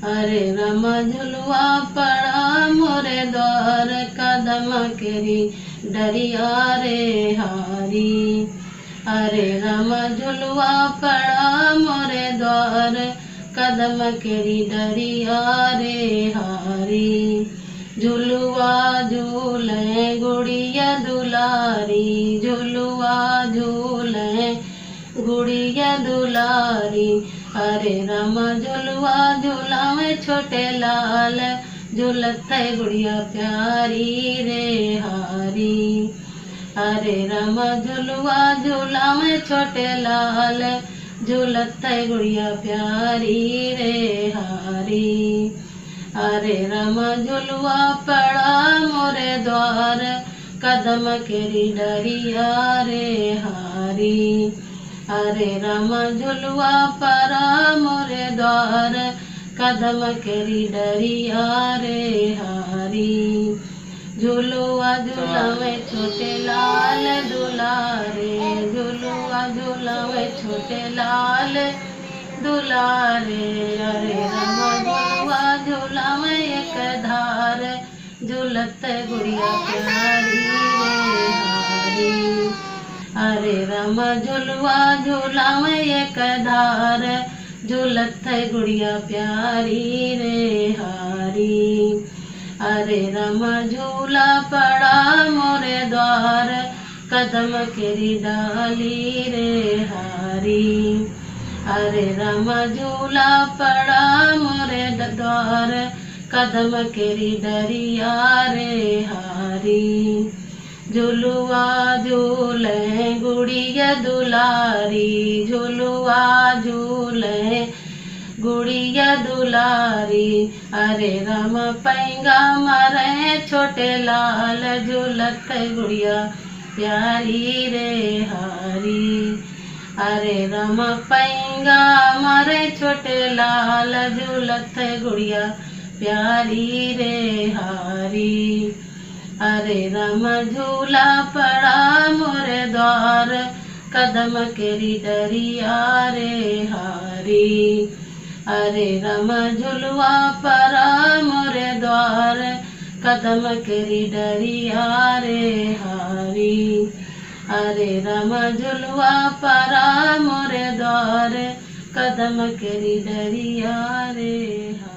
अरे राम झुलवा पड़ा मोरे द्वार, कदम केरी डरिया रे हारी। अरे राम झुलवा पड़ा मोरे द्वार, कदम केरी डरिया रे हारी। झुलवा झूले गुड़िया दुलारी, झुलवा झूले गुड़िया दुलारी। अरे राम झुलवा झूलावे छोटे लाल, झूलत है गुड़िया प्यारी रे हारी। अरे राम झुलवा झूलावे छोटे लाल, झूलत है गुड़िया प्यारी रे हारी। अरे राम झुलवा पड़ा मोरे द्वार, कदम केरी डरिया रे हारी। अरे राम झुलवा पड़ा मोरे द्वार, कदम केरी डरिया रे हारी। झुलवा झुलावे छोटे लाल दुलारे, झुलवा झुलावे छोटे लाल दुलारे। अरे राम झुलवा झुलावे एक धार, झूलत गुड़िया प्यारी रे हारी। अरे राम झुलवा झुलावे एक धार, झूलत गुड़िया प्यारी रे हारी। अरे राम झूला पड़ा मोरे द्वार, कदम केरी डाली रे हारी। अरे राम झूला पड़ा मोरे द्वार, कदम केरी डरिया रे हारी। झुलवा झूले गुड़िया दुलारी, झुलवा झूले गुड़िया दुलारी। अरे राम पैंगा मारे छोटे लाल, झूलत गुड़िया प्यारी रे हारी। अरे राम पैंगा मारे छोटे लाल, झूलत गुड़िया प्यारी रे हारी। अरे राम झूला पड़ा मोरे द्वार, कदम केरी डरिया रे हारी। अरे राम झुलवा पड़ा मोरे द्वार, कदम केरी डरिया रे हारी। अरे राम झुलवा पड़ा मोरे द्वार, कदम केरी डरिया रे हारी।